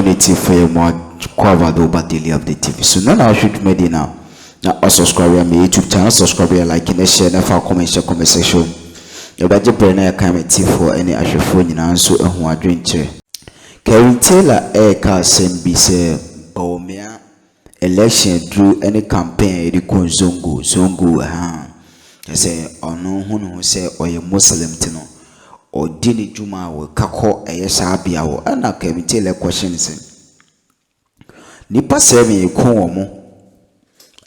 opportunity for you more cover the over daily update TV. So now I should media now. Now subscribe to my YouTube channel, subscribe, like, and share, and comment section. You better bring a comment for any actual phone in answer and who are doing chair. Kelvin Taylor Eka Sembi say Bawumia election drew any campaign the zongo I say ono who say or a Muslim tino or dini juma will kako a yesabia or and Kelvin Taylor question is Nipa semi komo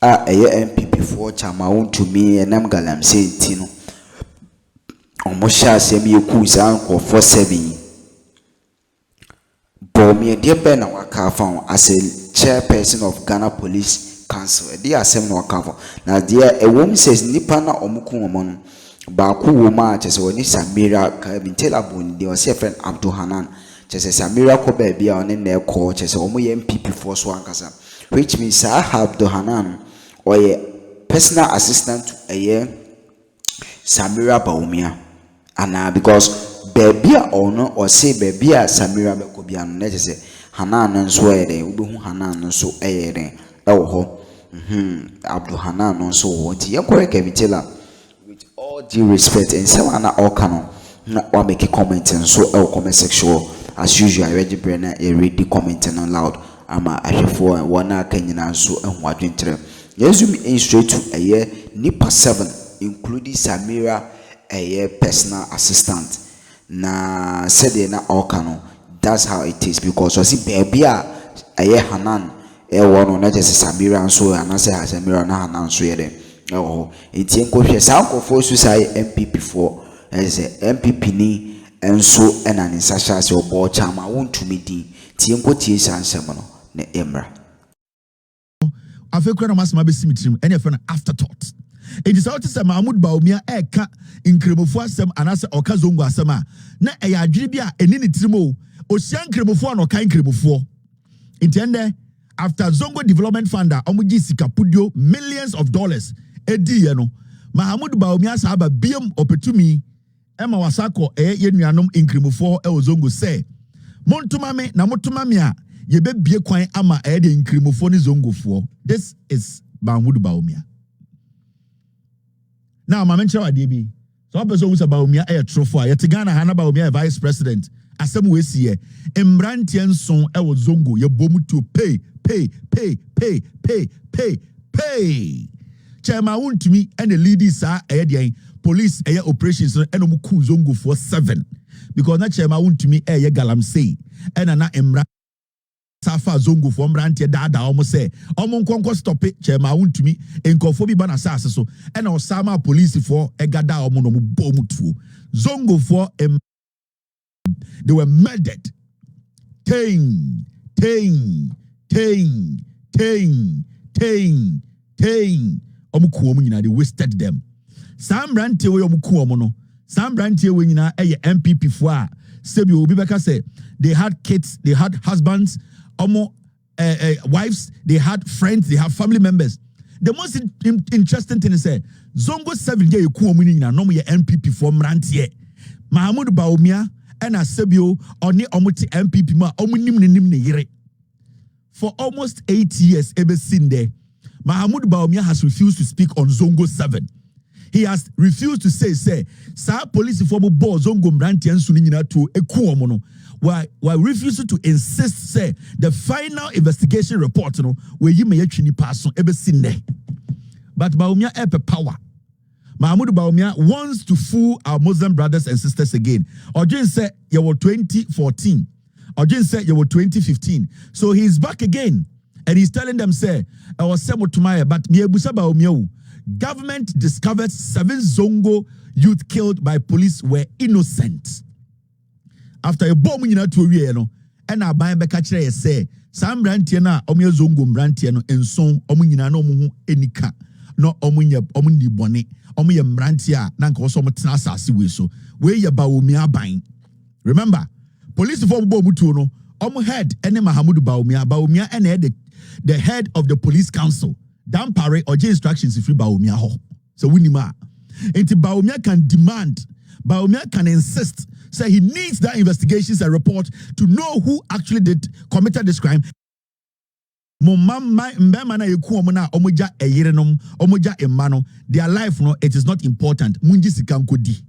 a NPP for chama to me and I'm galam saying tino Omosha semi kuza for 7 Bawumia dear Ben and Waka found as a chairperson of Ghana Police Council. A dear seven Waka. Now, dear, a woman says Nipana Omukumon Baku woman, just when Samira Kelvin Taylor Boone, they was a friend Abdul Hanan. Just as Samira Kobe be on in their court, just a NPP for Swankasa, which means I have Abdul Hanan or a personal assistant to a year Samira Bawumia. And because baby or no or say baby Samira Bekobian net say Hanan and swear ubu Hanan so Abdul Hanan so what you correct Kelvin with all due respect and some all canon or make a comment and so comment sexual as usual. I read the brain a read the commenting on loud. I'm a for one Kenyan so and what winter. Yes, you mean straight to a year Nipa 7 including Samira a year personal assistant. Na said na okano. That's how it is because you see baby a Hanan one not just Samira and so and I say Samira na Hanan so yede it's in question some for suicide NPP for as a NPP ni and so and an insasha so board chama won't to me di tienko tie sansemono na emra afekura mas ma be simitrim any friend afterthought. It is out to say Mahmoud Bawumia eka inkremofo asem anase oka zongo asem a na eya adwiri bia eni ne tirimo osia inkremofo na oka inkremofo intende after Zongo Development Fund omuji sikapudio millions of dollars edi ye no Mahmoud Bawumia saba biem opetumi ema wasako ye nuanom inkremofo e Zongo say montuma me na motuma me a ye be bie kwan ama e de inkremofo ni zongofo. This is Mahmoud Bawumia. Now, my mention DB. So, person who's about Bawumia a trophy. Yet Ghana Hana Bawumia vice president. As some way see Embrantian son I was zongo. Your bomu to pay. Chairman won't to me and the ladies are police air operations and omuku zongo for 7 because that chairman won't to me air galam say and na Embra. Safa zongo for Mbrantia dada almost say Omonkonko stop it chairman won't to me in Kofobi Bana Sasa so and Osama police for Egada Omonomu Bomutu zongo for they were murdered. Ting Omuku Omuna they wasted them. Sam Brantie we Omuku Omono Sam Brantie we na NPP for Sebi Obibeka say they had kids, they had husbands, wives, they had friends, they have family members. The most interesting thing is that Zongo 7 year you na no more NPP for Mrantie. Mahmoud Bawumia and Asebio oni omuti NPP ma omunim ne yire. For almost 8 years ever since there, Mahmoud Bawumia has refused to speak on Zongo 7. He has refused to say sa police for bo Zongo Mrantie and Sunina to ekuomono. Why refusing to insist say the final investigation report where you may actually pass on ever seen there. But Bawumia have power. Mahmoud Bawumia wants to fool our Muslim brothers and sisters again. Ojin said you were 2014. Ojin said you were 2015. So he's back again. And he's telling them say I was Ṣh0ᵉ but Miebusa Bawumia. Government discovered 7 Zongo youth killed by police were innocent. After a bomb in a 2 year no, and I buy back a say, Sam Brantiana, Omia Zongo Brantiano, and son, Omunina no mu enika, no Omunia Omundi Bonnet, Omia Brantia, Nanko Somatasa Siwiso, where ya Bawumia buying. Remember, police for Bomutuno, head and Mahmoud Bawumia and the head of the police council. Dan Pare or J instructions if you Bawumia ho. So Winima. Until Bawumia can demand, Bawumia can insist say he needs that investigations and report to know who actually committed this crime. Their life, no, it is not important. Munji sikankodi.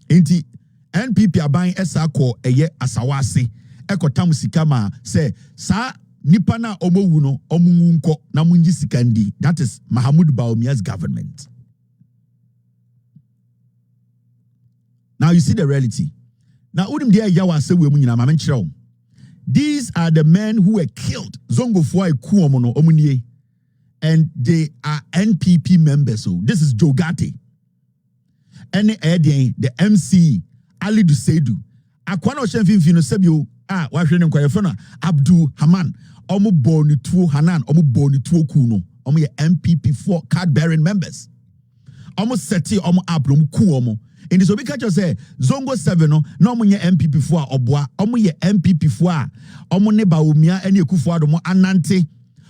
Inti NPP aban esa ko eye asawase ekotam sikama say sa nipa na omowu no omunko na munji sikandi. That is Bawumia's government. Now you see the reality. Now udim dia yawa se we munyina ma menchrew. These are the men who were killed. Zongo fo ekuomo no omunie. And they are NPP members. So this is Jogate. And the MC Ali Dusedu. Akwana Oshemfimfino sebio wa hwene nkwa yefona Abdul Haman. Omo boni tuo Hanan, omo boni tuo kuno. Omo ye NPP4 card bearing members. Omo seti omo abro omo ku omo. In this obi catch say Zongo 7 no omo ye NPP4 oboa. Omo ye NPP4 omo ne Bawumia ene Akufo Addo mo anante.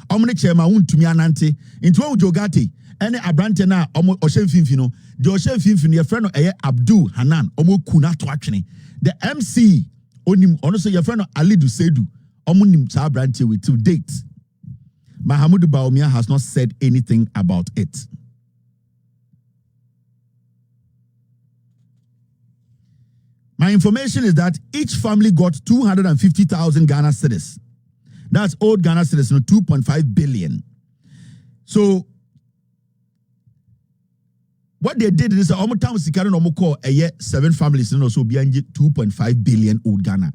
Omo ne chairman wuntumi anante. Into Jogate ene abrante na omo Oshemfimfino. The Oshemfimfino ye friend no Abdul Hanan omo ku na to atwene. The MC onim ono so ye friend no Ali Dusedu omo nim sa abrante with to date. Bawumia has not said anything about it. My information is that each family got 250,000 Ghana cedis. That's old Ghana cedis, 2.5 billion. So what they did is almost time sikari no call a year 7 families no so be 2.5 billion old Ghana.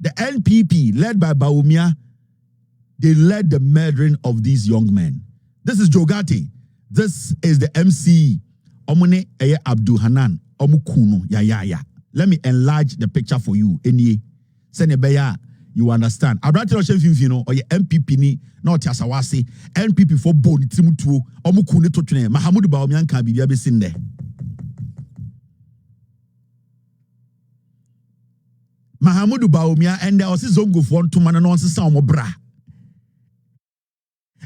The NPP led by Bawumia, they led the murdering of these young men. This is Jogate. This is the MC Omune Eye Abdul Hanan. Omukuno ya. Let me enlarge the picture for you. Any Senebeya, you understand. Abrante Oshemfimfino or your MPP ni not Asawase, NPP for boni timutuo, Omukune Totune, Bawumia can be seen there. Bawumia and there was zongo for 2 man and on some bra.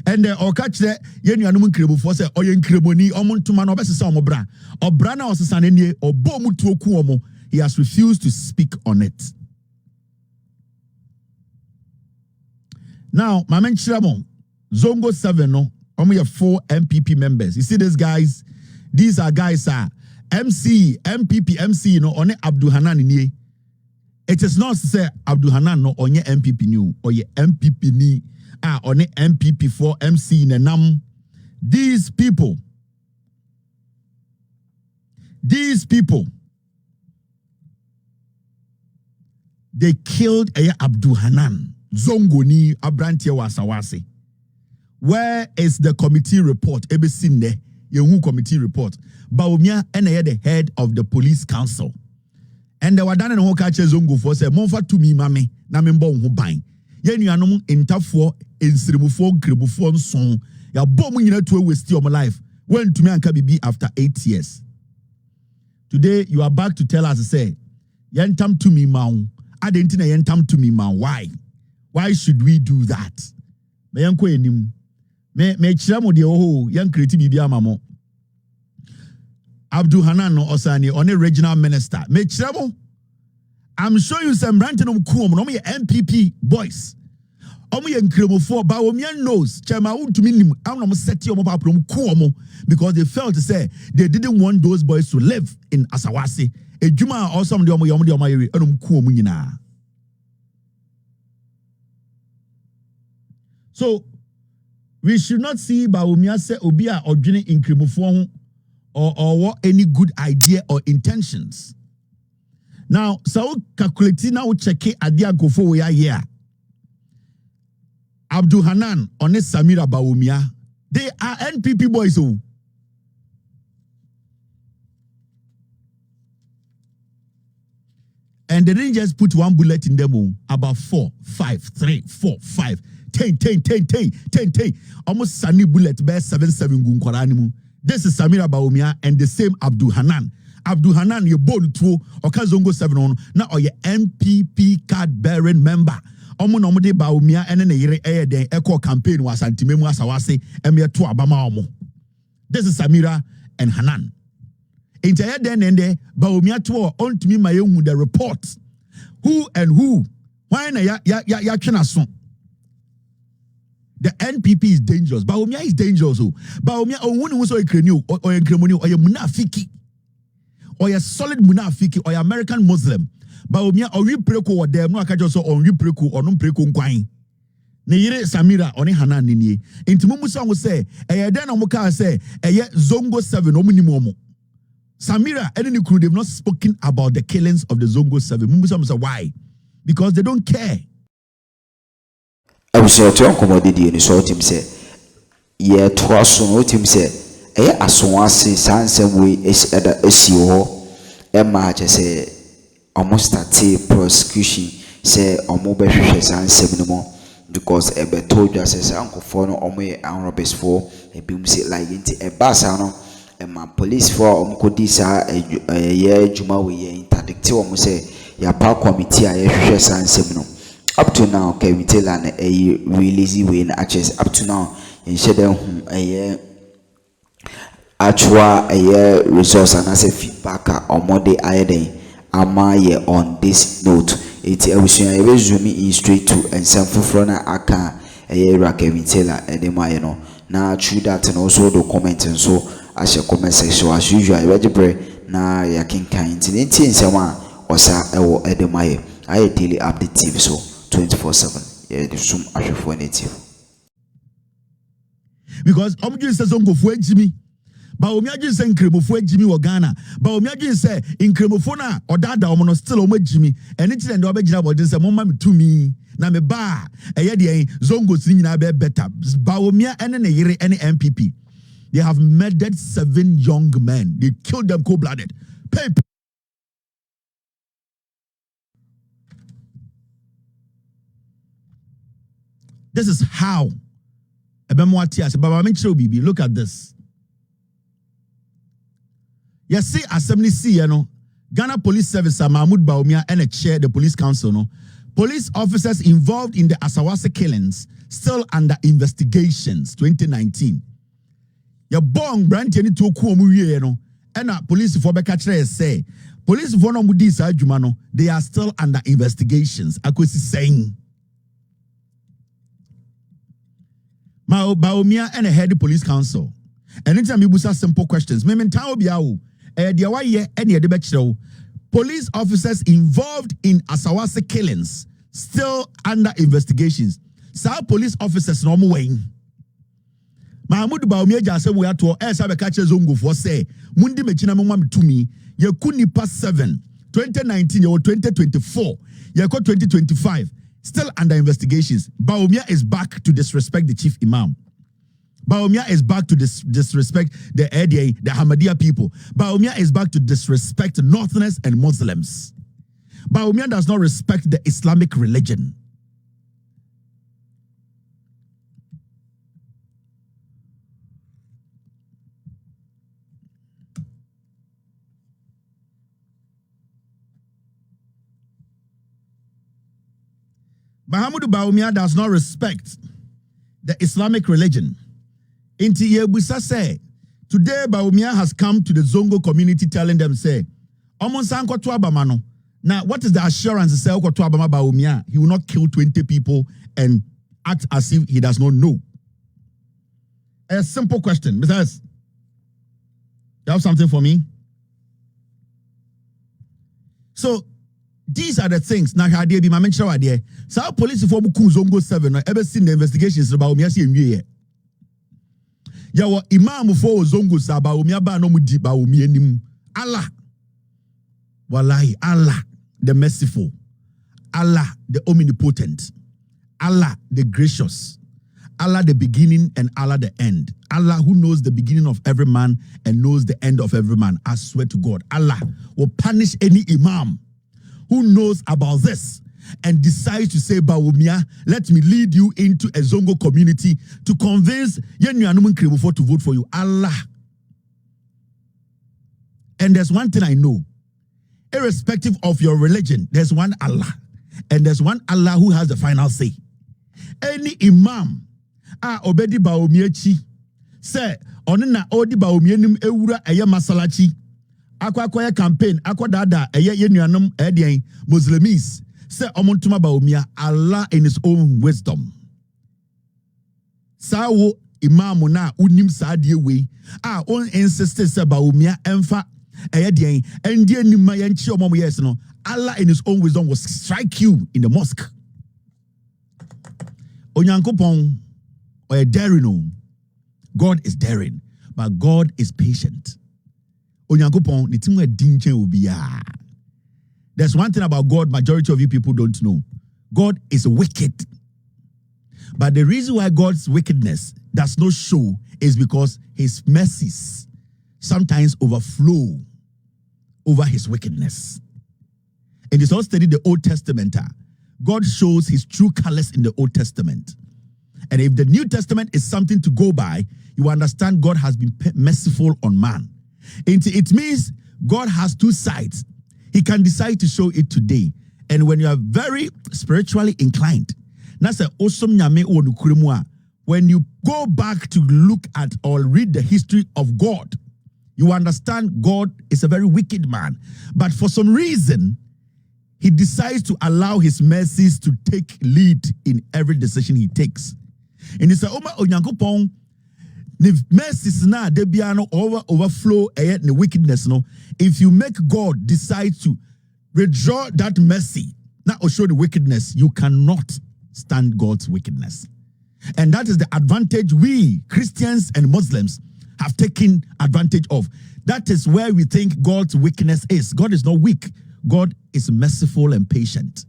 And or catch that yen yanumun krebo for say or yen kreboni omon to man obese sa omobra or brana or sanenie or bomu to okuomo. He has refused to speak on it. Now my men Chiramo Zongo 7 no omo ye 4 MPP members. You see these guys, these are guys MC MPP MC no one Abdul Hanan ni. It is not to say Abdul Hanan no onye MPP new or ye MPP ni on the NPP4 MC in a nam. These people, they killed Abdul Hanan. Zongoni Abrantia Wasawase. Where is the committee report? Ebesinde, Yehu committee report. Bawumia and the head of the police council. And they were done in Hokache Zongo for say, Monfa to me, mammy, Namimbo Hubain. Yen you anom intafo ensiremufo nkrebufo nson ya bomu nyina to waste your life when to me anka bibi after 8 years. Today you are back to tell us say yentam to me ma adentina yentam to me ma. Why should we do that? Me yanko enim me chiramo de oho yan create bibi amamo. Abdul Hanan no osani on a regional minister me chiramo. I'm showing you some ranting of Kuom, no NPP boys. Omo ye nkremofo Bawumia knows chema to minim am set your problem Kuomo because they felt to say they didn't want those boys to live in Asawase. A Juma or some of the Omo Kuomo nyina. So we should not see Bawumia say Obia or Juni nkremofo or any good idea or intentions. Now, so calculating now check it at the Ankofo we are here. Abdul Hanan on Samira Bawumia. They are NPP boys. Oh. And they didn't just put one bullet in them. About 4, 5, 3, 4, 5, 10. Almost sunny bullet bear 7 gun. This is Samira Bawumia and the same Abdul Hanan. Abdul Hanan, you born to Okazongo 7 on now or your NPP card bearing member. Omo no de Bawumia and then the echo campaign was anti-memu asawase and me to Abama omo. This is Samira and Hanan. Entire then and there, Bawumia to on to me my own the report. Who and who? Why na ya son? The NPP is dangerous. Bawumia is dangerous. Bawumia only was a cranium or a criminal or a munafiki or a solid munafiki or American Muslim. Bawumia or you preko or them no akajoso or you preko or no preko kwine. Neyire Samira oni Hana nini. Inti mumusa ngo say eye den omuka say eye Zongo 7 omunimomo. Samira and the crew they've not spoken about the killings of the Zongo 7. Mumusa say why? Because they don't care. I was so to accommodate you so him say ye twaso no him say eye asonwase sansem we is eda esio e ma che say almost start prosecution say omo be hwehwe sansem no mo because ebe told you say ankofo no omo ye anrobes for e bim say like nti e basa no e ma police for omo kodi sa ye juma we ye interdict omo say ya pa committee a ye hwehwe sansem no up to now Kelvin Taylor na release we na access up to now in shede actual resource and as a feedback omo dey ayeden ama ye on this note it ebusuan e be zoom in straight to ensefufro na aka Kelvin Taylor edema no na true that and also the comment and so as a comment section as usual register na ya kinkan nti nsema osa ewo edema ye I daily update TV so 24/7 yeah the zoom ashefo native because omju say zongo fu ejimi Bawumia ji say nkremofo ejimi wo Ghana Bawumia ji say nkremofo na odada omo still omo ejimi eni ti dem obegina bodin say momma me tumi na me ba eye de zongo si nyina be better Bawumia ene ne yire ene NPP they have murdered 7 young men they killed them cold-blooded This is how look at this. You see, Assembly C, Ghana Police Service, Mahmoud Bawumia, and a chair, the police council, no. Police officers involved in the Asawase killings still under investigations, 2019. Your bong brand any to kuomu and police for Bekatre say, police for no mudis jumano, they are still under investigations. Akwesi saying. Bawumia and a head police council. Anytime you ask simple questions, police officers involved in Asawase killings still under investigations. Sa police officers no more way. Mahmoud Bawumia jase we ato sabe ka che zongo for say mundi mechina mo mam tumi ye kunipa 7 2019 ye 2024 ye 2025 still under investigations. Bawumia is back to disrespect the chief imam. Bawumia is back to disrespect the ADA, the Ahmadiyya people. Bawumia is back to disrespect Northerners and Muslims. Bawumia does not respect the Islamic religion. Mahmoud Bawumia does not respect the Islamic religion. Inti Yebusa say, today Bawumia has come to the Zongo community telling them, say, Omonsanko to Abamano. Now, what is the assurance to say Bawumia? He will not kill 20 people and act as if he does not know. A simple question. Mr. You have something for me? So, these are the things. Now, how they be my mention idea. So, police for Zongo 7 ever seen the investigations about Bawumia see in Yawa imam for Zongo sa Bawumia ba no mudi Bawumia nim. Allah. Wallahi, Allah, the merciful. Allah, the omnipotent. Allah, the gracious. Allah, the beginning and Allah, the end. Allah, who knows the beginning of every man and knows the end of every man. I swear to God, Allah will punish any imam who knows about this and decides to say, Bawumia, let me lead you into a Zongo community to convince Yenuanumun Kremofo to vote for you. Allah. And there's one thing I know. Irrespective of your religion, there's one Allah. And there's one Allah who has the final say. Any imam, obedi Bawumia chi, say, onina odi Bawumia nim ewura eye masalachi, akwa campaign akwa dada ye nuanom edian Muslims say omontuma Bawumia Allah in his own wisdom sawo imam na unim saade we on insist say Bawumia emfa edian endie nima yanchi omom yes no Allah in his own wisdom will strike you in the mosque. Onyankopon or daring. God is daring, but God is patient. Onyankopon the thing where dinche will be. There's one thing about God, majority of you people don't know. God is wicked. But the reason why God's wickedness does not show is because his mercies sometimes overflow over his wickedness. And it's all study the Old Testament. God shows his true colors in the Old Testament. And if the New Testament is something to go by, you understand God has been merciful on man. It means God has two sides. He can decide to show it today. And when you are very spiritually inclined, when you go back to look at or read the history of God, you understand God is a very wicked man. But for some reason, he decides to allow his mercies to take lead in every decision he takes. And it's a onyankopon the mercies na debiano overflow the wickedness no. If you make God decide to withdraw that mercy, not show the wickedness, you cannot stand God's wickedness. And that is the advantage we Christians and Muslims have taken advantage of. That is where we think God's wickedness is. God is not weak. God is merciful and patient.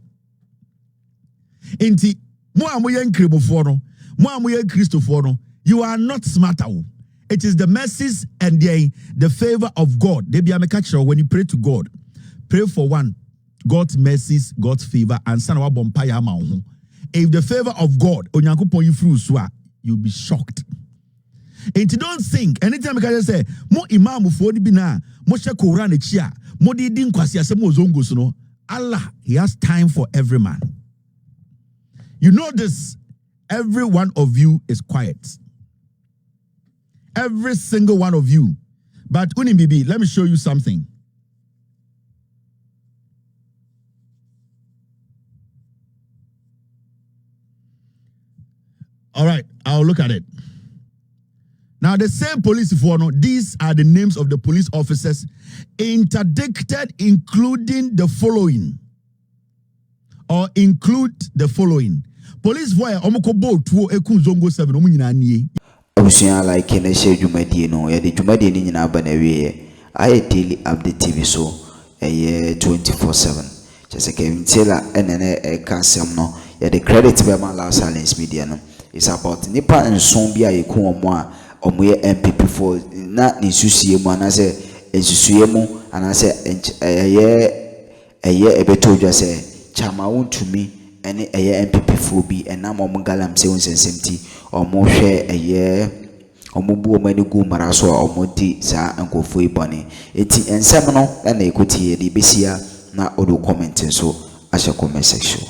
Inti mo amoye nkremofo no, mo amoye Christofo no, you are not smarter. It is the mercies and the favor of God. When you pray to God, pray for one, God's mercies, God's favor, and son of bompaya mahu. If the favor of God, you'll be shocked. And you don't think anytime I can say, mo imam for the bina, mo she Quran echia, mo di din kwasi asemo zongo no. Allah, he has time for every man. You know this, every one of you is quiet. Every single one of you. But Unibibi, let me show you something. All right, I'll look at it. Now, the same police forno, these are the names of the police officers interdicted, including the following. Or include the following. Police voya omokobo tuo eku zongo 7 omunyina nie. Obusia like na share dwumadie no ye de dwumadie ni nyina ba na wie aye daily update TV so 24/7 just Kelvin enene kasem no ye the credit be ma Loud Silence Media no. It's about nipa nson bi aye ku omo a omo ye NPP for na ni susuye mu anase ensusuye mu anase ebeto dwa se chama wontumi ene NPP for bi enam omo galam se wonsensem omo hwe omo mani gu mara so omo di sa ankofo ibone eti ensem no na ekoti ye de besia na odo comment so ashe comment section.